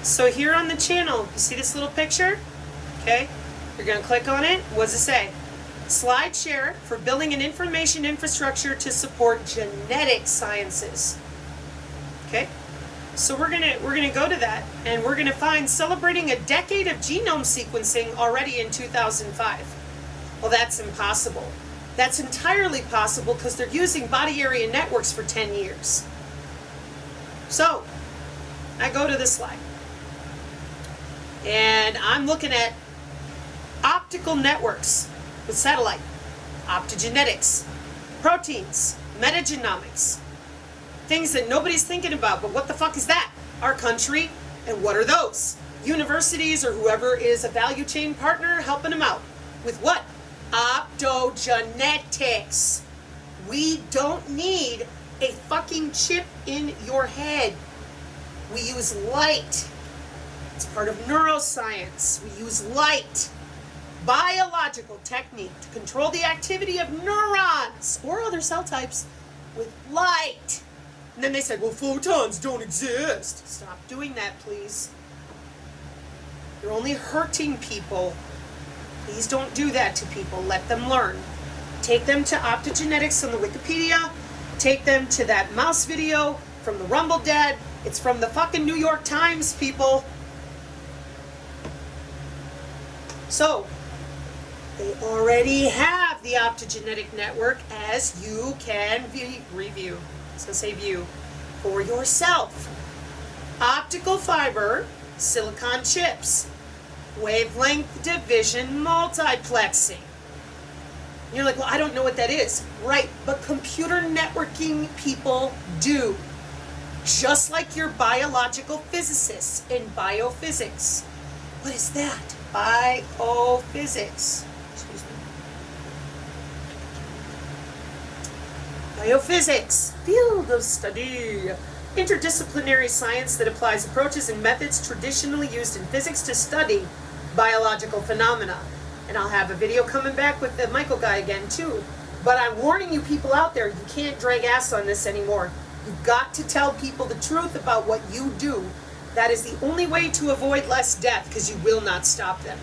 So here on the channel, you see this little picture? Okay, you're going to click on it. What does it say? Slide share for building an information infrastructure to support genetic sciences. Okay, so we're gonna go to that, and we're gonna find celebrating a decade of genome sequencing already in 2005. Well, that's impossible. That's entirely possible because they're using body area networks for 10 years. So I go to this slide, and I'm looking at optical networks with satellite, optogenetics, proteins, metagenomics, things that nobody's thinking about, but what the fuck is that? Our country, and what are those? Universities or whoever is a value chain partner helping them out. With what? Optogenetics. We don't need a fucking chip in your head. We use light. It's part of neuroscience. We use light. Biological technique to control the activity of neurons or other cell types with light. And then they said, well, photons don't exist. Stop doing that, please. You're only hurting people. Please don't do that to people. Let them learn. Take them to optogenetics on the Wikipedia. Take them to that mouse video from the Rumble Dead. It's from the fucking New York Times, people. So, they already have the optogenetic network, as you can review. So say view for yourself. Optical fiber, silicon chips, wavelength division multiplexing. You're like, well, I don't know what that is. Right, but computer networking people do. Just like your biological physicists in biophysics. What is that? Biophysics. Excuse me. Biophysics, field of study. Interdisciplinary science that applies approaches and methods traditionally used in physics to study biological phenomena. And I'll have a video coming back with the Michael guy again too. But I'm warning you people out there, you can't drag ass on this anymore. You've got to tell people the truth about what you do. That is the only way to avoid less death, because you will not stop them.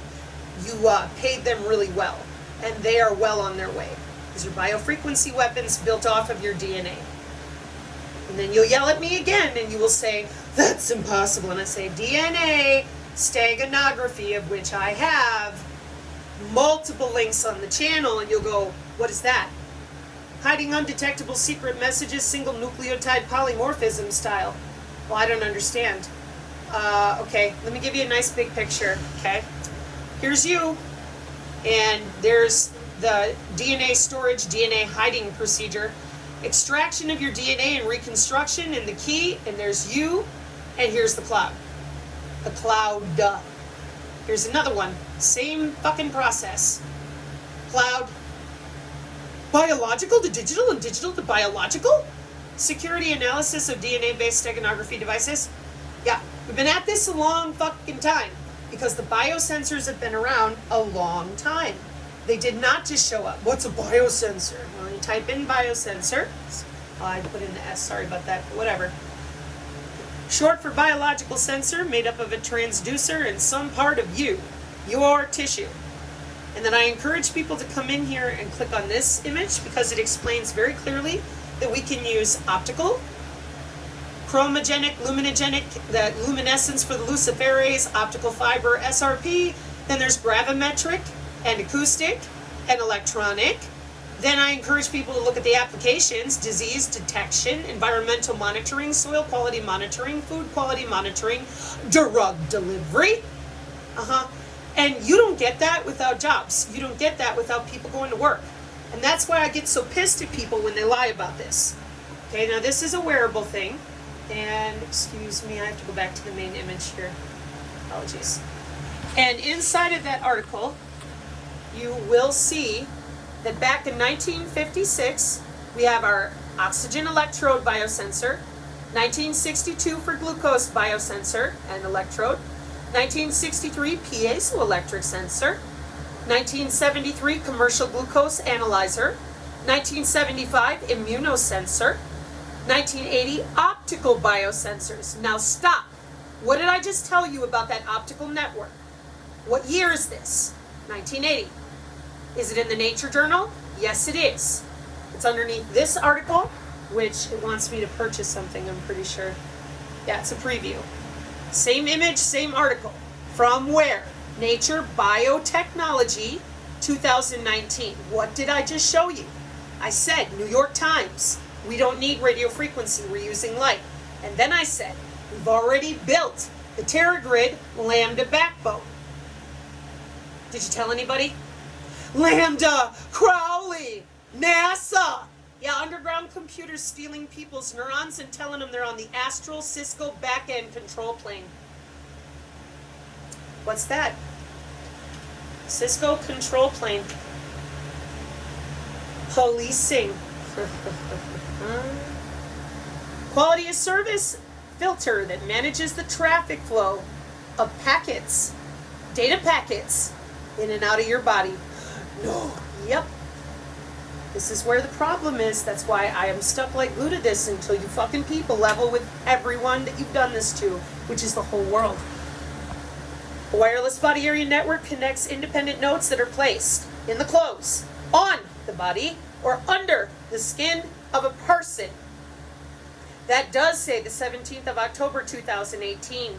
You paid them really well, and they are well on their way. These are biofrequency weapons built off of your DNA. And then you'll yell at me again, and you will say, that's impossible. And I say, DNA steganography, of which I have multiple links on the channel, and you'll go, what is that? Hiding undetectable secret messages, single nucleotide polymorphism style. Well, I don't understand. Okay, let me give you a nice big picture, okay? Here's you, and there's the DNA storage, DNA hiding procedure, extraction of your DNA and reconstruction, and the key, and there's you, and here's the cloud. The cloud. Here's another one, same fucking process. Cloud. Biological to digital and digital to biological? Security analysis of DNA-based steganography devices? Yeah, we've been at this a long fucking time because the biosensors have been around a long time. They did not just show up. What's a biosensor? Well, you type in biosensor. Oh, I put in the S, sorry about that, but whatever. Short for biological sensor, made up of a transducer and some part of you, your tissue. And then I encourage people to come in here and click on this image because it explains very clearly that we can use optical, chromogenic, luminogenic, the luminescence for the luciferase, optical fiber, SRP. Then there's gravimetric and acoustic and electronic. Then I encourage people to look at the applications: disease detection, environmental monitoring, soil quality monitoring, food quality monitoring, drug delivery. And you don't get that without jobs. You don't get that without people going to work. And that's why I get so pissed at people when they lie about this. Okay, now this is a wearable thing. And excuse me, I have to go back to the main image here. Apologies. And inside of that article, you will see that back in 1956, we have our oxygen electrode biosensor, 1962 for glucose biosensor and electrode, 1963 piezoelectric sensor, 1973 commercial glucose analyzer, 1975 immunosensor, 1980 optical biosensors. Now stop. What did I just tell you about that optical network? What year is this? 1980. Is it in the Nature Journal? Yes, it is. It's underneath this article, which it wants me to purchase something, I'm pretty sure. Yeah, it's a preview. Same image, same article. From where? Nature Biotechnology, 2019. What did I just show you? I said, New York Times, we don't need radio frequency, we're using light. And then I said, we've already built the TerraGrid Lambda backbone. Did you tell anybody? Lambda, Crowley, NASA. Yeah, underground computers stealing people's neurons and telling them they're on the astral Cisco back-end control plane. What's that? Cisco control plane. Policing. Quality of service filter that manages the traffic flow of packets, data packets, in and out of your body. No. Yep. This is where the problem is. That's why I am stuck like glue to this until you fucking people level with everyone that you've done this to, which is the whole world. A wireless body area network connects independent nodes that are placed in the clothes, on the body, or under the skin of a person. That does say the 17th of October 2018.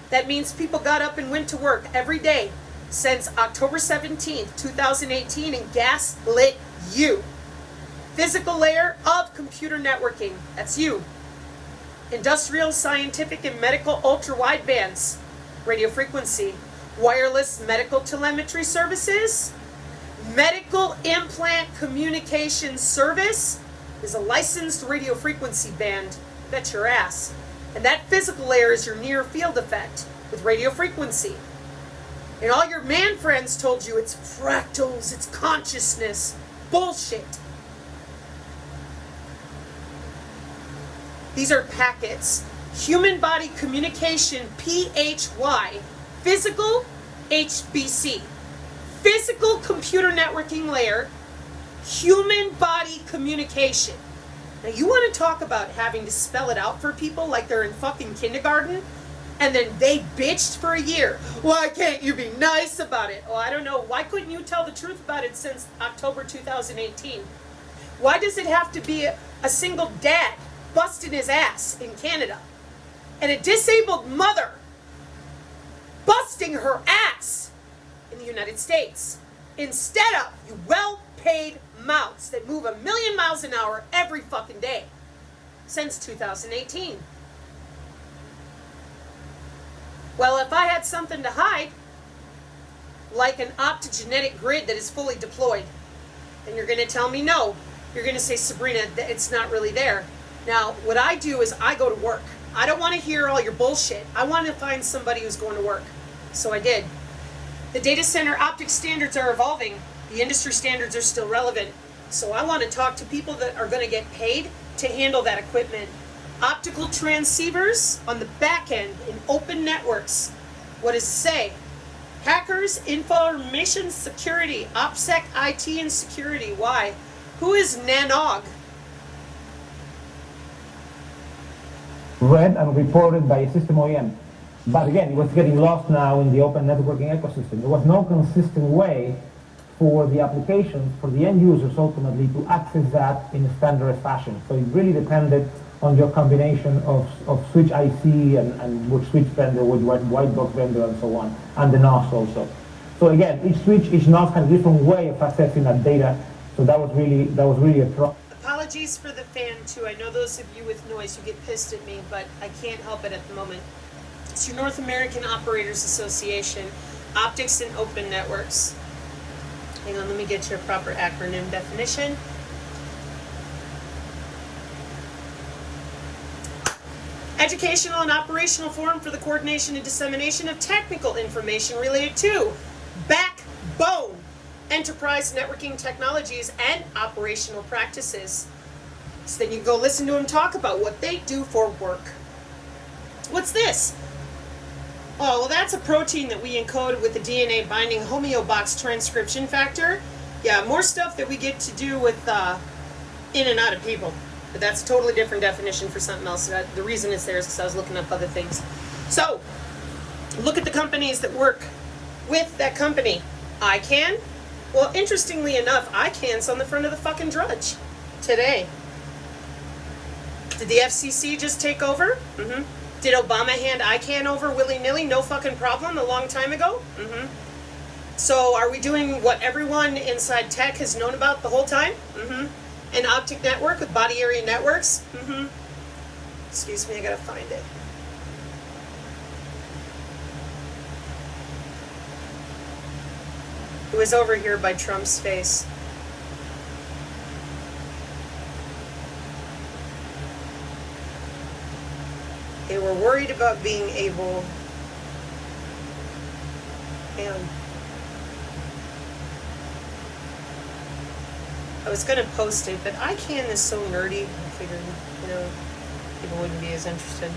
That means people got up and went to work every day since October 17th, 2018 and gaslit you. Physical layer of computer networking. That's you. Industrial, scientific, and medical ultra-widebands. Radio frequency. Wireless medical telemetry services. Medical implant communication service is a licensed radio frequency band. Bet your ass. And that physical layer is your near field effect with radio frequency. And all your man friends told you it's fractals, it's consciousness. Bullshit. These are packets. Human body communication, PHY. Physical, HBC. Physical computer networking layer. Human body communication. Now you want to talk about having to spell it out for people like they're in fucking kindergarten? And then they bitched for a year. Why can't you be nice about it? Oh, I don't know. Why couldn't you tell the truth about it since October 2018? Why does it have to be a single dad busting his ass in Canada and a disabled mother busting her ass in the United States instead of you well-paid mouths that move 1,000,000 miles an hour every fucking day since 2018? Well, if I had something to hide, like an optogenetic grid that is fully deployed, and you're going to tell me no, you're going to say, Sabrina, it's not really there. Now, what I do is I go to work. I don't want to hear all your bullshit. I want to find somebody who's going to work. So I did. The data center optic standards are evolving. The industry standards are still relevant. So I want to talk to people that are going to get paid to handle that equipment. Optical transceivers on the back end in open networks. What does it say? Hackers, information security, OPSEC, IT, and security. Why? Who is Nanog? Read and reported by a system OEM. But again, it was getting lost now in the open networking ecosystem. There was no consistent way for the applications, for the end users ultimately, to access that in a standardized fashion. So it really depended on your combination of switch IC and which switch vendor, which white box vendor, and so on, and the NOS also. So again, each switch, each NOS had a different way of accessing that data. So that was really a problem. Apologies for the fan too. I know those of you with noise, you get pissed at me, but I can't help it at the moment. It's your North American Operators Association, Optics and Open Networks. Hang on, let me get your proper acronym definition. Educational and operational forum for the coordination and dissemination of technical information related to backbone, enterprise networking technologies, and operational practices. So then you go listen to them talk about what they do for work. What's this? Oh, well, that's a protein that we encode with the DNA binding homeobox transcription factor. Yeah, more stuff that we get to do with in and out of people. But that's a totally different definition for something else. The reason it's there is because I was looking up other things. So, look at the companies that work with that company. ICANN. Well, interestingly enough, ICANN's on the front of the fucking Drudge today. Did the FCC just take over? Mm-hmm. Did Obama hand ICANN over willy-nilly, no fucking problem, a long time ago? Mm-hmm. So are we doing what everyone inside tech has known about the whole time? Mm-hmm. An Optic Network with body area networks? Mm-hmm. Excuse me, I gotta find it. It was over here by Trump's face. They were worried about being able, and I was going to post it, but ICANN is so nerdy, I figured, people wouldn't be as interested.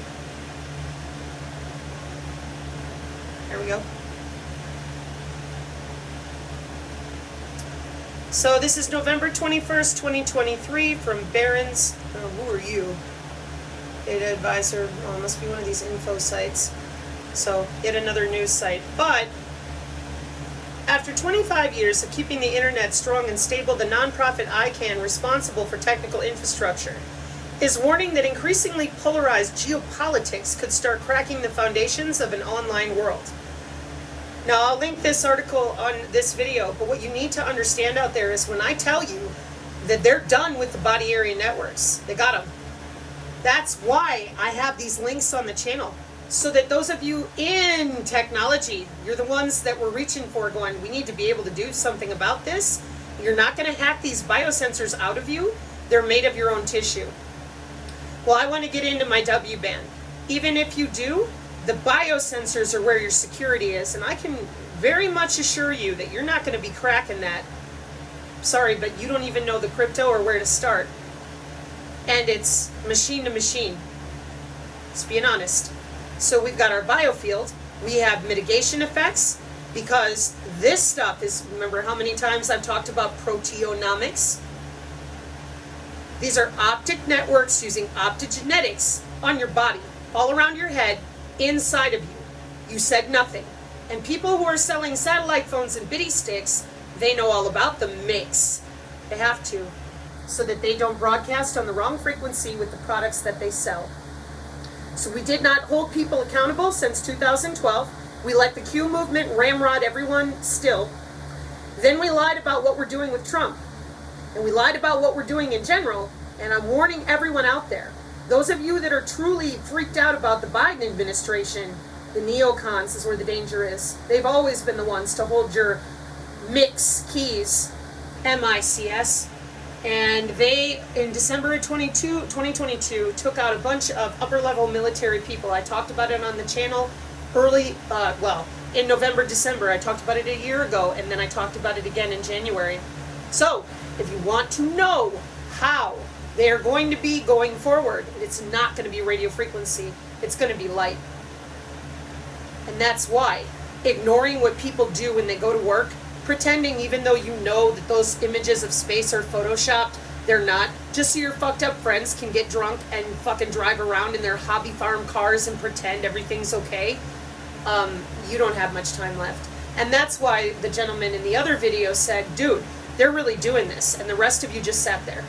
There we go. So this is November 21st, 2023 from Barron's. Who are you? Data advisor. Oh, it must be one of these info sites. So yet another news site. But after 25 years of keeping the internet strong and stable, the nonprofit ICANN, responsible for technical infrastructure, is warning that increasingly polarized geopolitics could start cracking the foundations of an online world. Now, I'll link this article on this video, but what you need to understand out there is when I tell you that they're done with the body area networks, they got them. That's why I have these links on the channel, so that those of you in technology, you're the ones that we're reaching for, going, we need to be able to do something about this. You're not going to hack these biosensors out of you. They're made of your own tissue. Well, I want to get into my WBAN. Even if you do, the biosensors are where your security is, and I can very much assure you that you're not going to be cracking that. Sorry, but you don't even know the crypto or where to start. And it's machine to machine. Just being honest. So we've got our biofield. We have mitigation effects, because this stuff is, remember how many times I've talked about proteomics? These are optic networks using optogenetics on your body, all around your head, inside of you. You said nothing. And people who are selling satellite phones and bitty sticks, they know all about the mix. They have to, so that they don't broadcast on the wrong frequency with the products that they sell. So we did not hold people accountable since 2012. We let the Q movement ramrod everyone still. Then we lied about what we're doing with Trump. And we lied about what we're doing in general. And I'm warning everyone out there, those of you that are truly freaked out about the Biden administration, the neocons is where the danger is. They've always been the ones to hold your MICS keys, MICS. And they, in December of 2022, took out a bunch of upper-level military people. I talked about it on the channel in November, December. I talked about it a year ago, and then I talked about it again in January. So, if you want to know how they are going to be going forward, it's not going to be radio frequency. It's going to be light. And that's why ignoring what people do when they go to work, pretending even though you know that those images of space are photoshopped, they're not, just so your fucked up friends can get drunk and fucking drive around in their hobby farm cars and pretend everything's okay, you don't have much time left. And that's why the gentleman in the other video said, dude, they're really doing this, and the rest of you just sat there.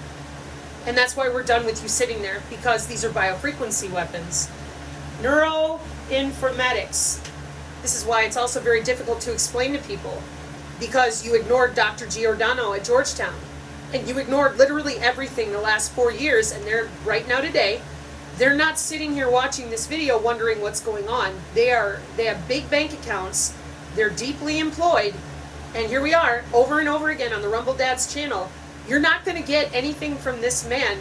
And that's why we're done with you sitting there, because these are biofrequency weapons. Neuroinformatics. This is why it's also very difficult to explain to people, because you ignored Dr. Giordano at Georgetown, and you ignored literally everything the last 4 years, and they're right now today, they're not sitting here watching this video wondering what's going on. They have big bank accounts, they're deeply employed, and here we are, over and over again on the Rumble Dad's channel. You're not going to get anything from this man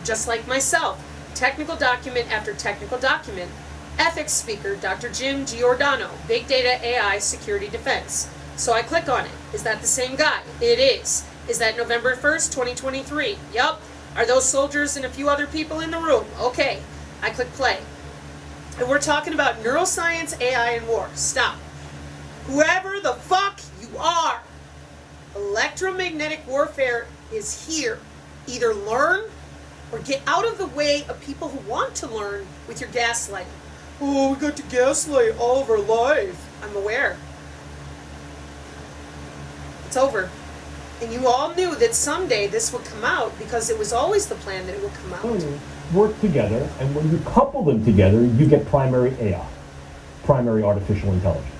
just like myself. Technical document after technical document. Ethics speaker, Dr. Jim Giordano, Big Data AI Security Defense. So I click on it. Is that the same guy? It is. Is that November 1st, 2023? Yup. Are those soldiers and a few other people in the room? Okay. I click play. And we're talking about neuroscience, AI, and war. Stop. Whoever the fuck you are, electromagnetic warfare is here. Either learn or get out of the way of people who want to learn with your gaslighting. Oh, we got to gaslight all of our life. I'm aware. It's over. And you all knew that someday this would come out because it was always the plan that it would come out. Work together, and when you couple them together, you get primary AI, primary artificial intelligence.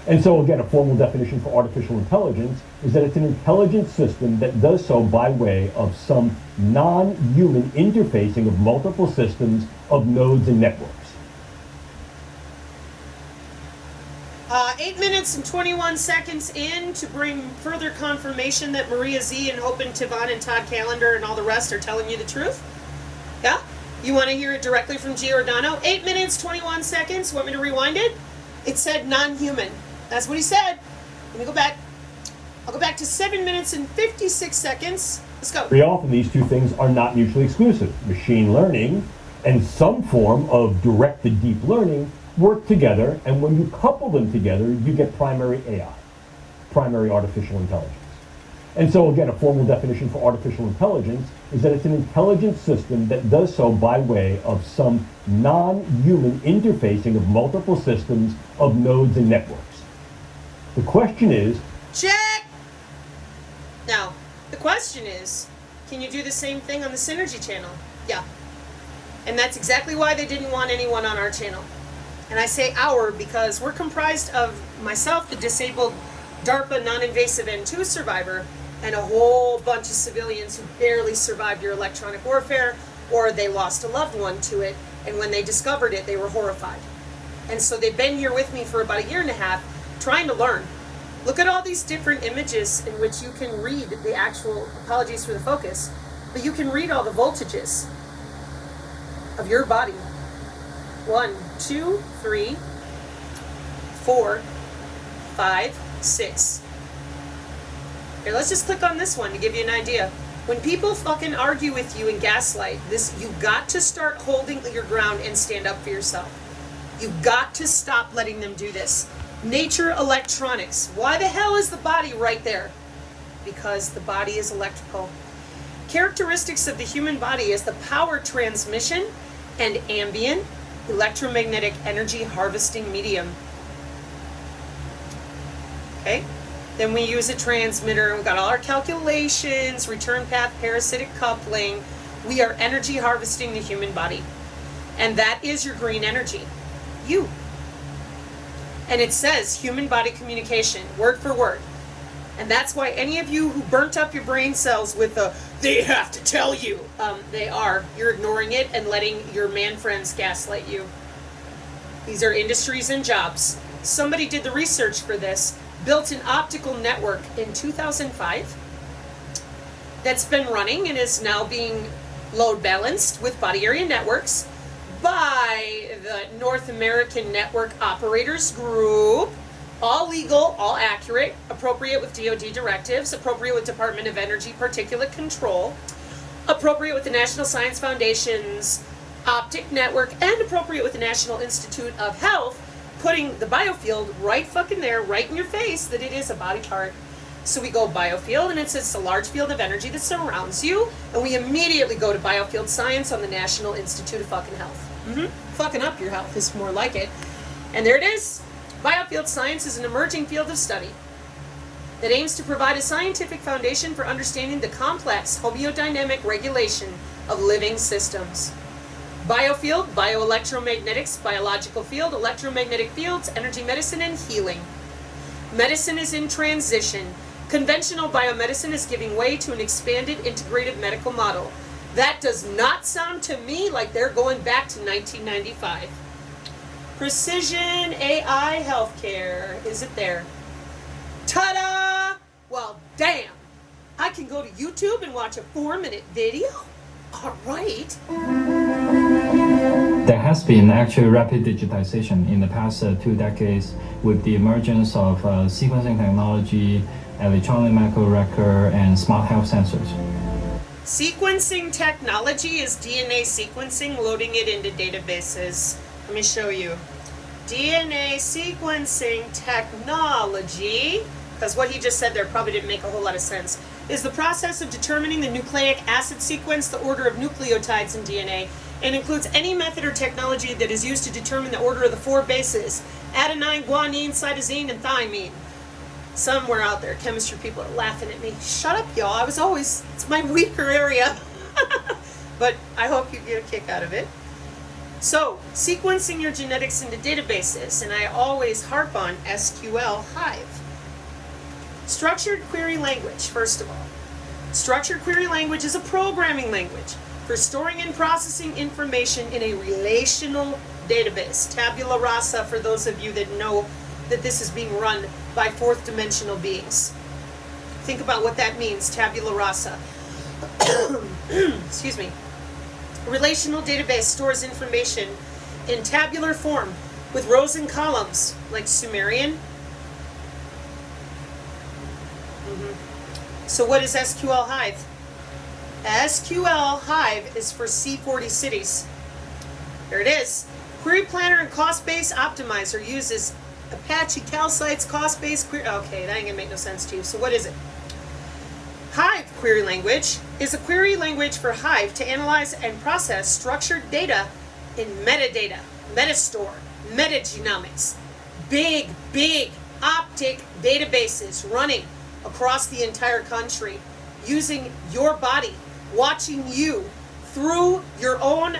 And so again, a formal definition for artificial intelligence is that it's an intelligent system that does so by way of some non-human interfacing of multiple systems of nodes and networks. 8 minutes and 21 seconds in to bring further confirmation that Maria Z and Hope and Tivon and Todd Callender and all the rest are telling you the truth. Yeah? You want to hear it directly from Giordano? 8 minutes, 21 seconds. Want me to rewind it? It said non-human. That's what he said. Let me go back. I'll go back to 7 minutes and 56 seconds. Let's go. Very often these two things are not mutually exclusive. Machine learning and some form of directed deep learning work together, and when you couple them together, you get primary AI, primary artificial intelligence. And so again, a formal definition for artificial intelligence is that it's an intelligent system that does so by way of some non-human interfacing of multiple systems of nodes and networks. The question is... Check! Now, the question is, can you do the same thing on the Synergy channel? Yeah. And that's exactly why they didn't want anyone on our channel. And I say our because we're comprised of myself, the disabled DARPA non-invasive N2 survivor, and a whole bunch of civilians who barely survived your electronic warfare, or they lost a loved one to it, and when they discovered it, they were horrified. And so they've been here with me for about 1.5 years, trying to learn. Look at all these different images in which you can read the actual, apologies for the focus, but you can read all the voltages of your body. 1, 2, 3, 4, 5, 6. Here, let's just click on this one to give you an idea. When people fucking argue with you and gaslight, you've got to start holding your ground and stand up for yourself. You've got to stop letting them do this. Nature electronics. Why the hell is the body right there? Because the body is electrical. Characteristics of the human body is the power transmission and ambient electromagnetic energy harvesting medium. Okay? Then we use a transmitter, and we've got all our calculations, return path, parasitic coupling. We are energy harvesting the human body. And that is your green energy. You. And it says human body communication, word for word. And that's why any of you who burnt up your brain cells with they have to tell you, they are. You're ignoring it and letting your man friends gaslight you. These are industries and jobs. Somebody did the research for this, built an optical network in 2005 that's been running and is now being load balanced with body area networks by the North American Network Operators Group. All legal, all accurate, appropriate with DoD directives, appropriate with Department of Energy particulate control, appropriate with the National Science Foundation's Optic Network, and appropriate with the National Institute of Health, putting the biofield right fucking there, right in your face, that it is a body part. So we go biofield, and it says it's a large field of energy that surrounds you, and we immediately go to biofield science on the National Institute of fucking Health. Fucking up your health is more like it. And there it is. Biofield science is an emerging field of study that aims to provide a scientific foundation for understanding the complex homeodynamic regulation of living systems. Biofield, bioelectromagnetics, biological field, electromagnetic fields, energy medicine, and healing. Medicine is in transition. Conventional biomedicine is giving way to an expanded integrative medical model. That does not sound to me like they're going back to 1995. Precision AI healthcare. Is it there? Ta-da! Well, damn. I can go to YouTube and watch a 4-minute video? All right. There has been actually rapid digitization in the past 2 decades with the emergence of sequencing technology, electronic medical record, and smart health sensors. Sequencing technology is DNA sequencing, loading it into databases. Let me show you. DNA sequencing technology, because what he just said there probably didn't make a whole lot of sense, is the process of determining the nucleic acid sequence, the order of nucleotides in DNA, and includes any method or technology that is used to determine the order of the 4 bases: adenine, guanine, cytosine, and thymine. Somewhere out there, chemistry people are laughing at me. Shut up, y'all. It's my weaker area. But I hope you get a kick out of it. So, sequencing your genetics into databases, and I always harp on SQL Hive. Structured query language, first of all. Structured query language is a programming language for storing and processing information in a relational database. Tabula rasa, for those of you that know that this is being run by fourth dimensional beings. Think about what that means, tabula rasa. Excuse me. A relational database stores information in tabular form with rows and columns, like Sumerian. So what is SQL Hive? SQL Hive is for C40 cities. There it is. Query Planner and Cost Base Optimizer uses Apache Calcite's Cost Base Query. Okay, that ain't gonna make no sense to you. So what is it? Hive query language is a query language for Hive to analyze and process structured data in metadata, metastore, metagenomics. Big Optic databases running across the entire country, using your body, watching you through your own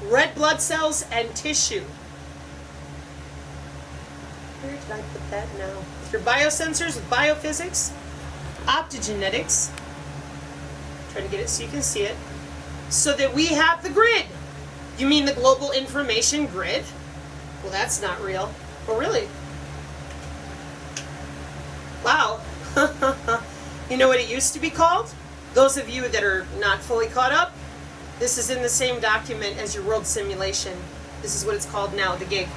red blood cells and tissue. Where did I put that now? With your biosensors, with biophysics, optogenetics. Try to get it so you can see it. So that we have the grid. You mean the global information grid? Well, that's not real. Oh, really? Wow. You know what it used to be called? Those of you that are not fully caught up, this is in the same document as your world simulation. This is what it's called now, the gig.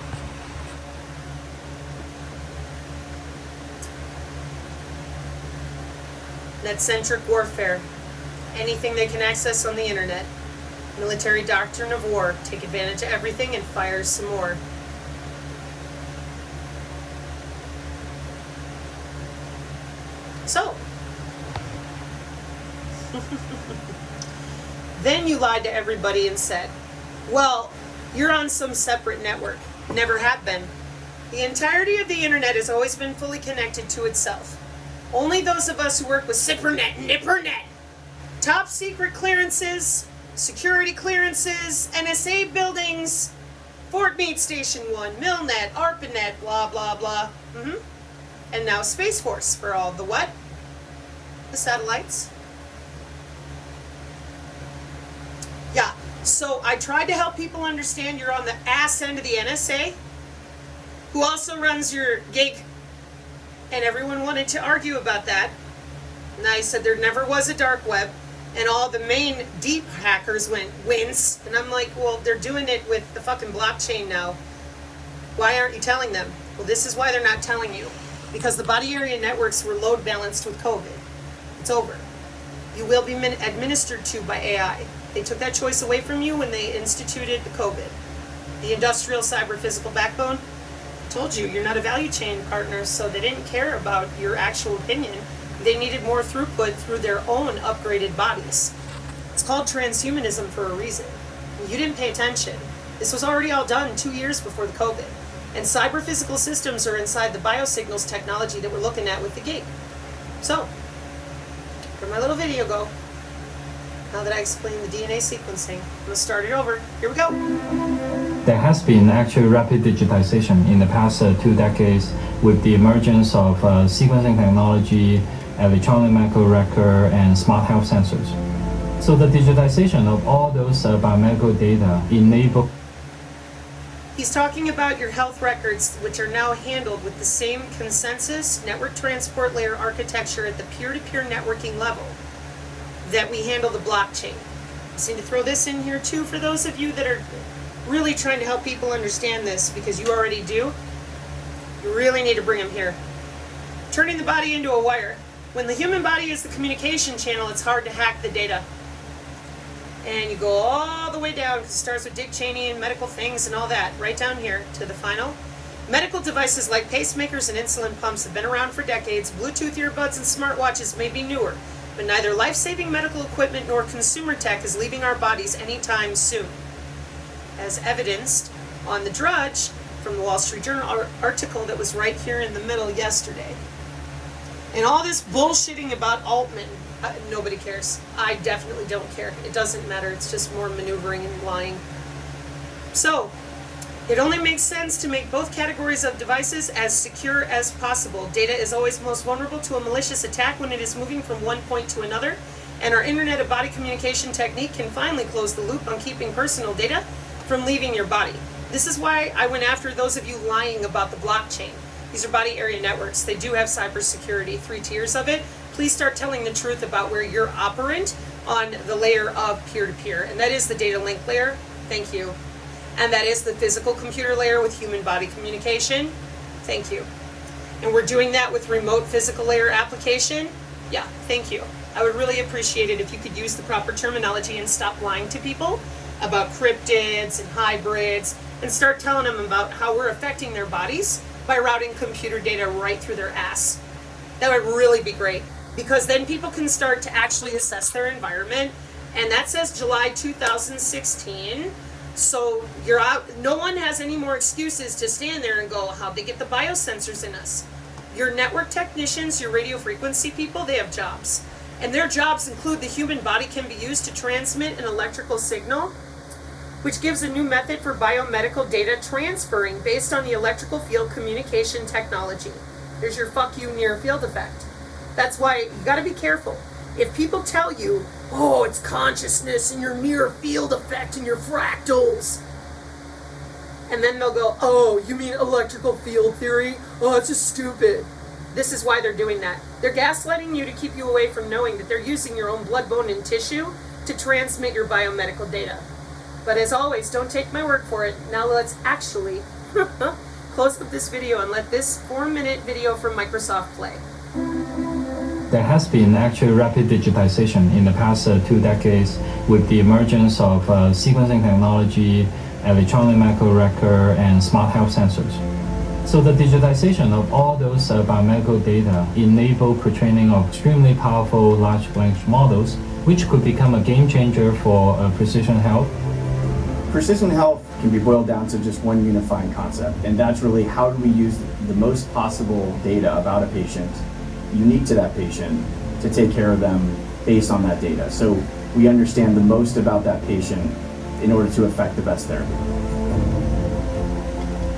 Net-centric warfare. Anything they can access on the internet. Military doctrine of war. Take advantage of everything and fire some more. So, then you lied to everybody and said, well, you're on some separate network. Never have been. The entirety of the internet has always been fully connected to itself. Only those of us who work with SIPRNet, NIPRNet, top secret clearances, security clearances, NSA buildings, Fort Meade Station 1, Milnet, ARPANET, blah, blah, blah. And now Space Force for all the what? The satellites. Yeah, so I tried to help people understand you're on the ass end of the NSA, who also runs your gig, and everyone wanted to argue about that. And I said there never was a dark web, and all the main deep hackers went wince, and I'm like, well, they're doing it with the fucking blockchain now. Why aren't you telling them? Well, this is why they're not telling you. Because the body area networks were load balanced with COVID. It's over. You will be administered to by AI. They took that choice away from you when they instituted the COVID. The industrial cyber physical backbone. I told you, you're not a value chain partner, so they didn't care about your actual opinion. They needed more throughput through their own upgraded bodies. It's called transhumanism for a reason. You didn't pay attention. This was already all done 2 years before the COVID. And cyber physical systems are inside the biosignals technology that we're looking at with the gig. So, where'd my little video go? Now that I explained the DNA sequencing, I'm gonna start it over. Here we go. There has been actually rapid digitization in the past 2 decades with the emergence of sequencing technology, electronic medical record, and smart health sensors. So the digitization of all those biomedical data enable. He's talking about your health records, which are now handled with the same consensus network transport layer architecture at the peer-to-peer networking level that we handle the blockchain. I just need to throw this in here too for those of you that are really trying to help people understand this, because you already do. You really need to bring them here. Turning the body into a wire. When the human body is the communication channel, it's hard to hack the data. And you go all the way down, because it starts with Dick Cheney and medical things and all that, right down here to the final. Medical devices like pacemakers and insulin pumps have been around for decades. Bluetooth earbuds and smartwatches may be newer, but neither life-saving medical equipment nor consumer tech is leaving our bodies anytime soon. as evidenced on the Drudge from the Wall Street Journal article that was right here in the middle yesterday. And all this bullshitting about Altman, nobody cares. I definitely don't care. It doesn't matter. It's just more maneuvering and lying. So, it only makes sense to make both categories of devices as secure as possible. Data is always most vulnerable to a malicious attack when it is moving from one point to another, and our Internet of Body communication technique can finally close the loop on keeping personal data from leaving your body. This is why I went after those of you lying about the blockchain. These are body area networks. They do have cybersecurity, 3 tiers of it. Please start telling the truth about where you're operant on the layer of peer-to-peer, and that is the data link layer. Thank you. And that is the physical computer layer with human body communication. Thank you. And we're doing that with remote physical layer application. Yeah, thank you. I would really appreciate it if you could use the proper terminology and stop lying to people about cryptids and hybrids and start telling them about how we're affecting their bodies by routing computer data right through their ass. That would really be great, because then people can start to actually assess their environment. And that says July 2016. So you're out. No one has any more excuses to stand there and go, how'd they get the biosensors in us? Your network technicians, your radio frequency people, they have jobs. And their jobs include the human body can be used to transmit an electrical signal, which gives a new method for biomedical data transferring based on the electrical field communication technology. There's your fuck you near field effect. That's why you gotta be careful. If people tell you, oh, it's consciousness and your near field effect and your fractals, and then they'll go, oh, you mean electrical field theory? Oh, it's just stupid. This is why they're doing that. They're gaslighting you to keep you away from knowing that they're using your own blood, bone, and tissue to transmit your biomedical data. But as always, don't take my word for it. Now let's actually close with this video and let this 4-minute video from Microsoft play. There has been actually rapid digitization in the past 2 decades with the emergence of sequencing technology, electronic medical record, and smart health sensors. So the digitization of all those biomedical data enable pre-training of extremely powerful large language models, which could become a game changer for precision health. Precision health can be boiled down to just one unifying concept, and that's really how do we use the most possible data about a patient, unique to that patient, to take care of them based on that data. So we understand the most about that patient in order to affect the best therapy.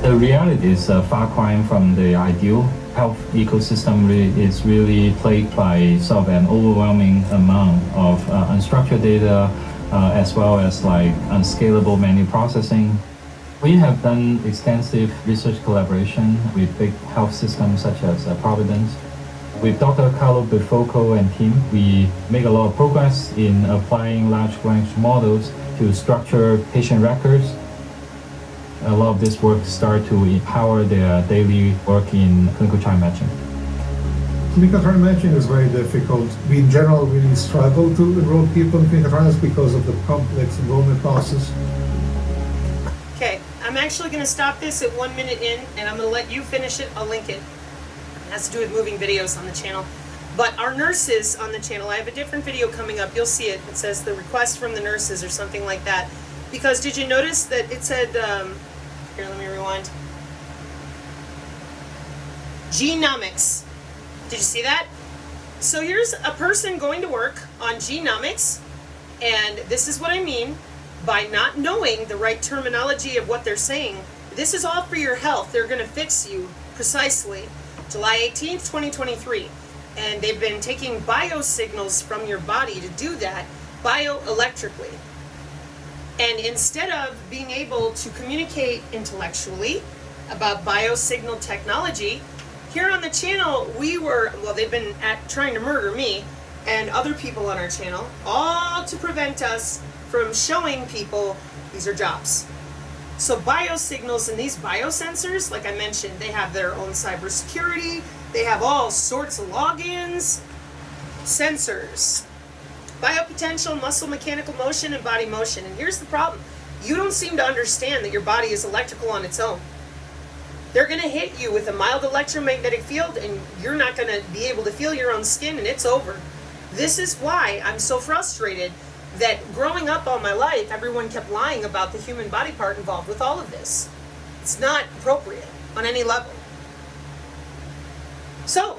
The reality is far cry from the ideal. Health ecosystem is really plagued by sort of an overwhelming amount of unstructured data, as well as like unscalable manual processing. We have done extensive research collaboration with big health systems such as Providence. With Dr. Carlo Bifoco and team, we make a lot of progress in applying large language models to structure patient records. A lot of this work starts to empower their daily work in clinical trial matching. Clinical trial matching is very difficult. We in general really struggle to enroll people in clinical trials because of the complex enrollment process. Okay, I'm actually going to stop this at 1 minute in, and I'm going to let you finish it. I'll link it. It has to do with moving videos on the channel. But our nurses on the channel, I have a different video coming up. You'll see it. It says the request from the nurses or something like that. Because did you notice that it said, here, let me rewind. Genomics. Did you see that? So here's a person going to work on genomics, and this is what I mean by not knowing the right terminology of what they're saying. This is all for your health. They're going to fix you precisely. July 18th, 2023. And they've been taking biosignals from your body to do that bioelectrically. And instead of being able to communicate intellectually about biosignal technology, here on the channel, they've been trying to murder me and other people on our channel, all to prevent us from showing people these are jobs. So biosignals and these biosensors, like I mentioned, they have their own cybersecurity, they have all sorts of logins, sensors, biopotential, muscle mechanical motion, and body motion. And here's the problem. You don't seem to understand that your body is electrical on its own. They're going to hit you with a mild electromagnetic field, and you're not going to be able to feel your own skin, and it's over. This is why I'm so frustrated that growing up all my life, everyone kept lying about the human body part involved with all of this. It's not appropriate on any level. So,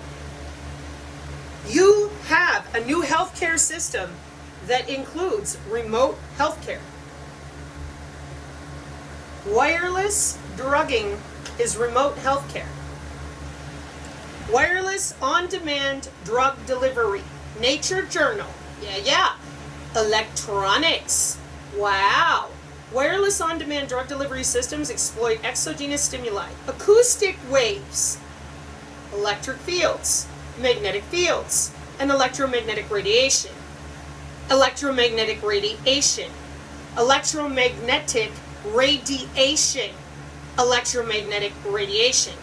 you have a new healthcare system that includes remote healthcare. Wireless drugging is remote healthcare. Wireless on-demand drug delivery. Nature Journal. Yeah. Electronics. Wow. Wireless on-demand drug delivery systems exploit exogenous stimuli, acoustic waves, electric fields, magnetic fields, and electromagnetic radiation. Electromagnetic radiation. Electromagnetic radiation. Electromagnetic radiation.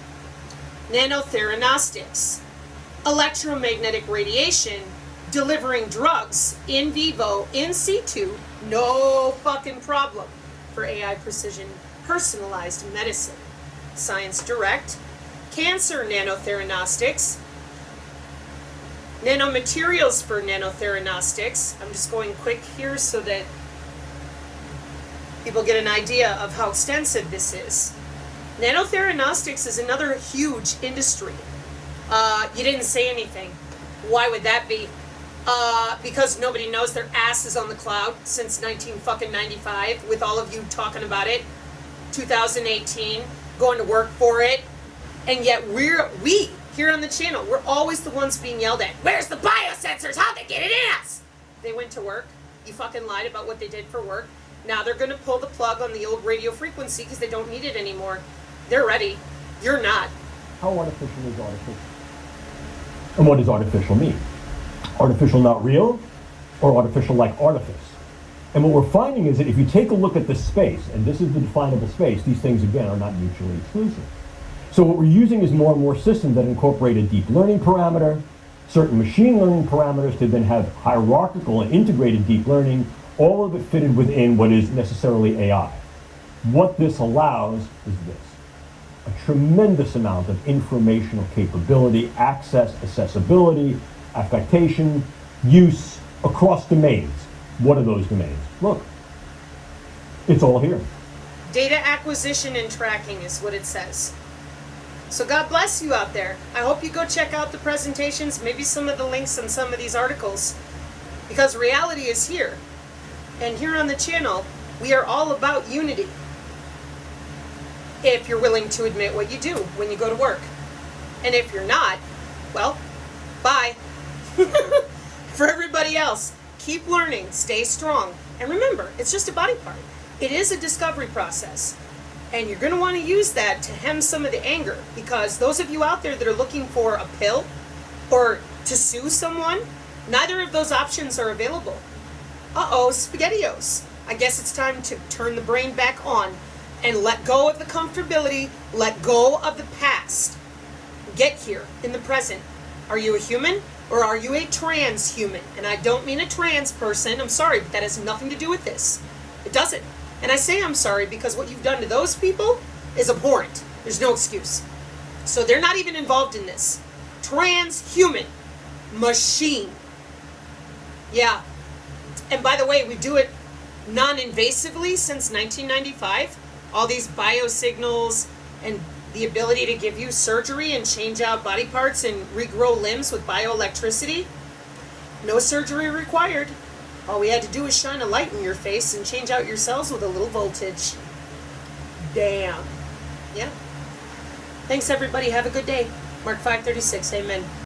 Nanotheranostics. Electromagnetic radiation delivering drugs in vivo, in situ, no fucking problem for AI precision personalized medicine. Science Direct. Cancer nanotheranostics. Nanomaterials for nanotheranostics. I'm just going quick here so that people get an idea of how extensive this is. Nanotheranostics is another huge industry. You didn't say anything. Why would that be? Because nobody knows their ass is on the cloud since 1995, with all of you talking about it. 2018, going to work for it, and yet we here on the channel, we're always the ones being yelled at. Where's the biosensors? How'd they get it in us? They went to work. You fucking lied about what they did for work. Now they're going to pull the plug on the old radio frequency because they don't need it anymore. They're ready. You're not. How artificial is artificial? And what does artificial mean? Artificial not real, or artificial like artifice? And what we're finding is that if you take a look at the space, and this is the definable space, these things again are not mutually exclusive. So what we're using is more and more systems that incorporate a deep learning parameter, certain machine learning parameters to then have hierarchical and integrated deep learning, all of it fitted within what is necessarily AI. What this allows is this: a tremendous amount of informational capability, access, accessibility, affectation, use across domains. What are those domains? Look, it's all here. Data acquisition and tracking is what it says. So God bless you out there. I hope you go check out the presentations, maybe some of the links in some of these articles, because reality is here. And here on the channel, we are all about unity. If you're willing to admit what you do when you go to work. And if you're not, well, bye. For everybody else, keep learning, stay strong. And remember, it's just a body part. It is a discovery process. And you're going to want to use that to hem some of the anger, because those of you out there that are looking for a pill or to sue someone, neither of those options are available. Uh-oh, SpaghettiOs. I guess it's time to turn the brain back on and let go of the comfortability, let go of the past. Get here in the present. Are you a human or are you a transhuman? And I don't mean a trans person. I'm sorry, but that has nothing to do with this. It doesn't. And I say I'm sorry because what you've done to those people is abhorrent. There's no excuse. So they're not even involved in this. Transhuman. Machine. Yeah. And by the way, we do it non-invasively since 1995. All these biosignals and the ability to give you surgery and change out body parts and regrow limbs with bioelectricity. No surgery required. All we had to do was shine a light in your face and change out your cells with a little voltage. Damn. Yeah. Thanks, everybody. Have a good day. Mark 536. Amen.